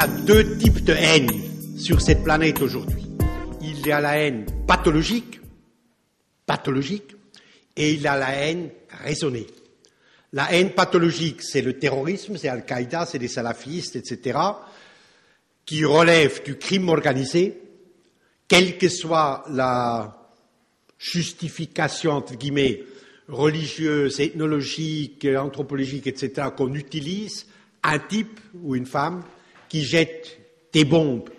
a deux types de haine sur cette planète aujourd'hui. Il y a la haine pathologique, et il y a la haine raisonnée. La haine pathologique, c'est le terrorisme, c'est Al-Qaïda, c'est les salafistes, etc., qui relèvent du crime organisé, quelle que soit la justification, entre guillemets, religieuse, ethnologique, anthropologique, etc., qu'on utilise, un type ou une femme qui jette des bombes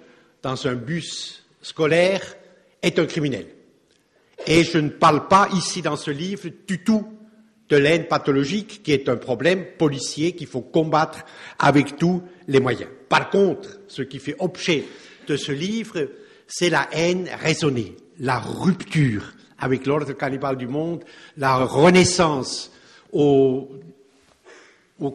dans un bus scolaire est un criminel. Et je ne parle pas ici dans ce livre du tout de la haine pathologique, qui est un problème policier qu'il faut combattre avec tous les moyens. Par contre, ce qui fait objet de ce livre, c'est la haine raisonnée, la rupture avec l'ordre cannibale du monde, la renaissance aux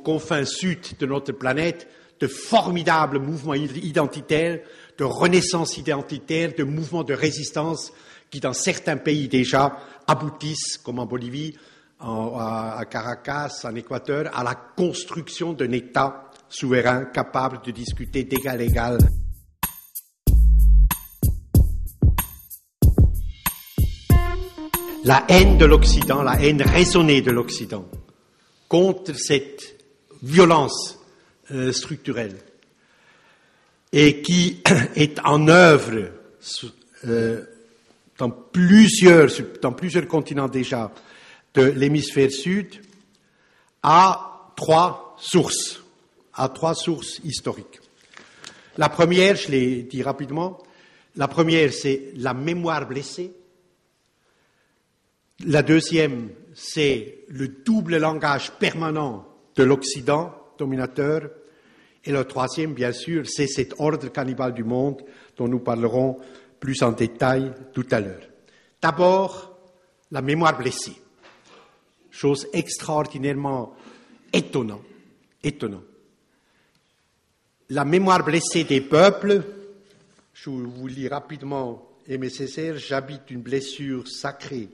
confins sud de notre planète de formidables mouvements identitaires, de renaissance identitaire, de mouvements de résistance qui, dans certains pays déjà, aboutissent, comme en Bolivie, à Caracas, en Équateur, à la construction d'un État souverain capable de discuter d'égal à égal. La haine de l'Occident, la haine raisonnée de l'Occident contre cette violence structurelle et qui est en œuvre dans plusieurs continents déjà de l'hémisphère sud, à trois sources historiques. La première, je l'ai dit rapidement, la première c'est la mémoire blessée. La deuxième, c'est le double langage permanent de l'Occident dominateur. Et le troisième, bien sûr, c'est cet ordre cannibale du monde dont nous parlerons plus en détail tout à l'heure. D'abord, la mémoire blessée. Chose extraordinairement étonnante. La mémoire blessée des peuples, je vous lis rapidement Aimé Césaire, j'habite une blessure sacrée.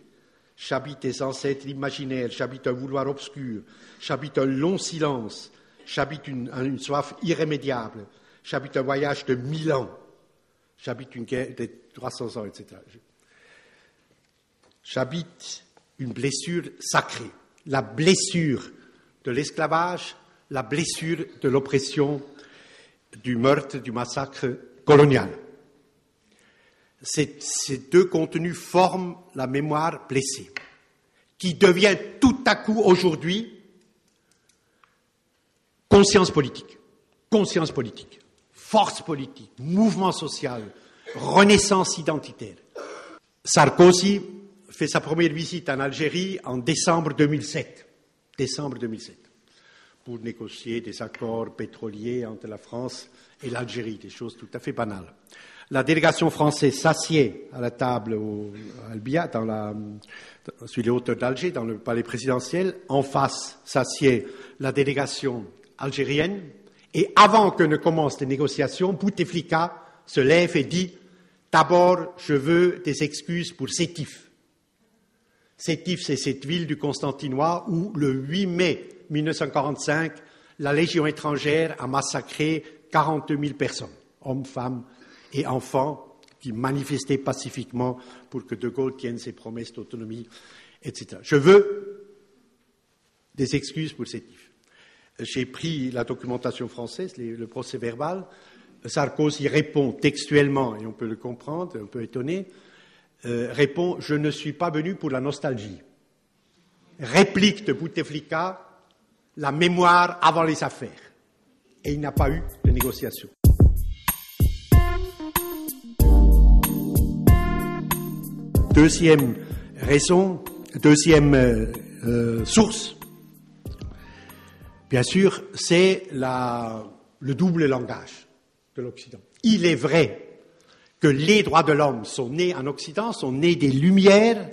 J'habite des ancêtres imaginaires, j'habite un vouloir obscur, j'habite un long silence, j'habite une soif irrémédiable, j'habite un voyage de 1000 ans, j'habite une guerre de 300 ans, etc. J'habite une blessure sacrée, la blessure de l'esclavage, la blessure de l'oppression, du meurtre, du massacre colonial. Ces deux contenus forment la mémoire blessée, qui devient tout à coup aujourd'hui conscience politique, force politique, mouvement social, renaissance identitaire. Sarkozy fait sa première visite en Algérie en décembre 2007, pour négocier des accords pétroliers entre la France et l'Algérie, des choses tout à fait banales. La délégation française s'assied à la table à Albiat, sur les hauteurs d'Alger, dans le palais présidentiel. En face s'assied la délégation algérienne. Et avant que ne commencent les négociations, Bouteflika se lève et dit « D'abord, je veux des excuses pour Sétif ». Sétif, c'est cette ville du Constantinois où, le 8 mai 1945, la Légion étrangère a massacré 42 000 personnes, hommes, femmes et enfants, qui manifestaient pacifiquement pour que De Gaulle tienne ses promesses d'autonomie, etc. Je veux des excuses pour Sétif. J'ai pris la documentation française, le procès-verbal. Sarkozy répond textuellement, et on peut le comprendre, un peu étonné, répond « Je ne suis pas venu pour la nostalgie ». Réplique de Bouteflika, la mémoire avant les affaires. Et il n'y a pas eu de négociation. Deuxième raison, source, bien sûr, c'est le double langage de l'Occident. Il est vrai que les droits de l'homme sont nés en Occident, sont nés des Lumières,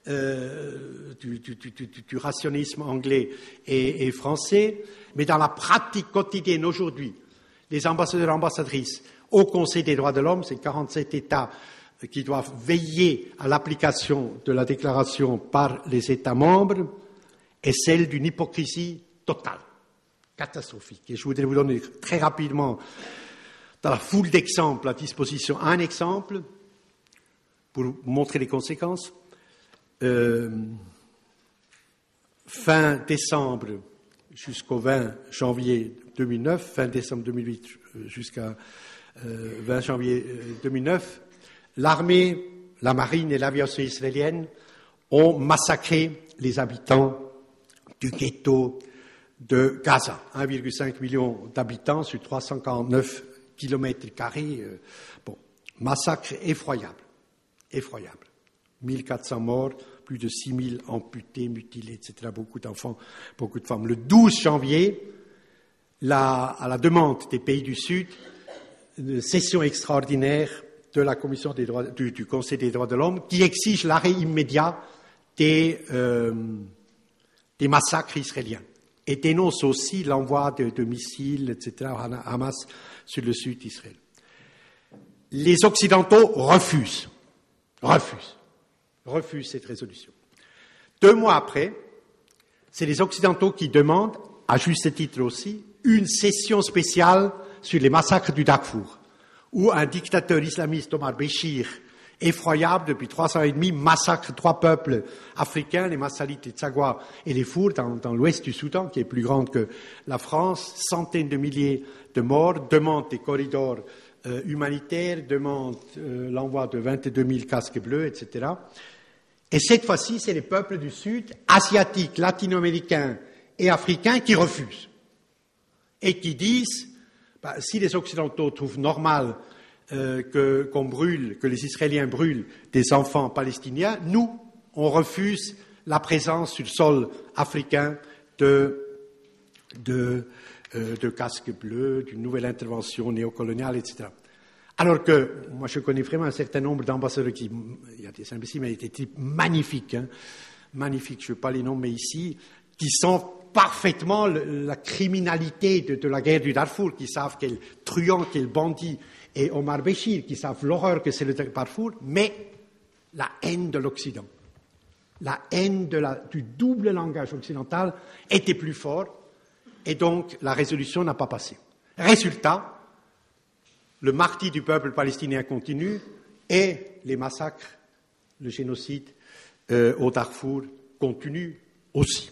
du rationalisme anglais et français, mais dans la pratique quotidienne aujourd'hui, les ambassadeurs et ambassadrices au Conseil des droits de l'homme, c'est 47 États qui doivent veiller à l'application de la déclaration par les États membres, est celle d'une hypocrisie totale, catastrophique. Et je voudrais vous donner très rapidement dans la foule d'exemples à disposition, un exemple pour vous montrer les conséquences. Fin décembre jusqu'au 20 janvier 2009, fin décembre 2008 jusqu'à 20 janvier 2009, l'armée, la marine et l'aviation israélienne ont massacré les habitants du ghetto de Gaza. 1,5 million d'habitants sur 349 km². Bon, massacre effroyable. Effroyable. 1400 morts, plus de 6000 amputés, mutilés, etc. Beaucoup d'enfants, beaucoup de femmes. Le 12 janvier, à la demande des pays du Sud, une session extraordinaire de la Commission des droits, du Conseil des droits de l'homme qui exige l'arrêt immédiat des massacres israéliens et dénonce aussi l'envoi de missiles, etc., à Hamas sur le sud d'Israël. Les Occidentaux refusent cette résolution. 2 mois après, c'est les Occidentaux qui demandent, à juste titre aussi, une session spéciale sur les massacres du Darfour, où un dictateur islamiste, Omar Béchir, effroyable depuis 3 ans et demi, massacre 3 peuples africains, les Massalites, les Tsagwa et les Four, dans l'ouest du Soudan, qui est plus grande que la France, centaines de milliers de morts, demande des corridors humanitaires, demande l'envoi de 22 000 casques bleus, etc. Et cette fois-ci, c'est les peuples du Sud, asiatiques, latino-américains et africains, qui refusent. Et qui disent, si les Occidentaux trouvent normal qu'on brûle, que les Israéliens brûlent des enfants palestiniens, nous, on refuse la présence sur le sol africain de casques bleus, d'une nouvelle intervention néocoloniale, etc. Alors que, moi je connais vraiment un certain nombre d'ambassadeurs il y a des imbéciles, mais des types magnifiques, magnifiques, je ne veux pas les nommer ici, qui sont parfaitement la criminalité de la guerre du Darfour, qui savent quel truand, quel bandit est Omar Béchir, qui savent l'horreur que c'est le Darfour, mais la haine de l'Occident, la haine du double langage occidental était plus fort, et donc la résolution n'a pas passé. Résultat, le martyre du peuple palestinien continue et les massacres, le génocide au Darfour continue aussi.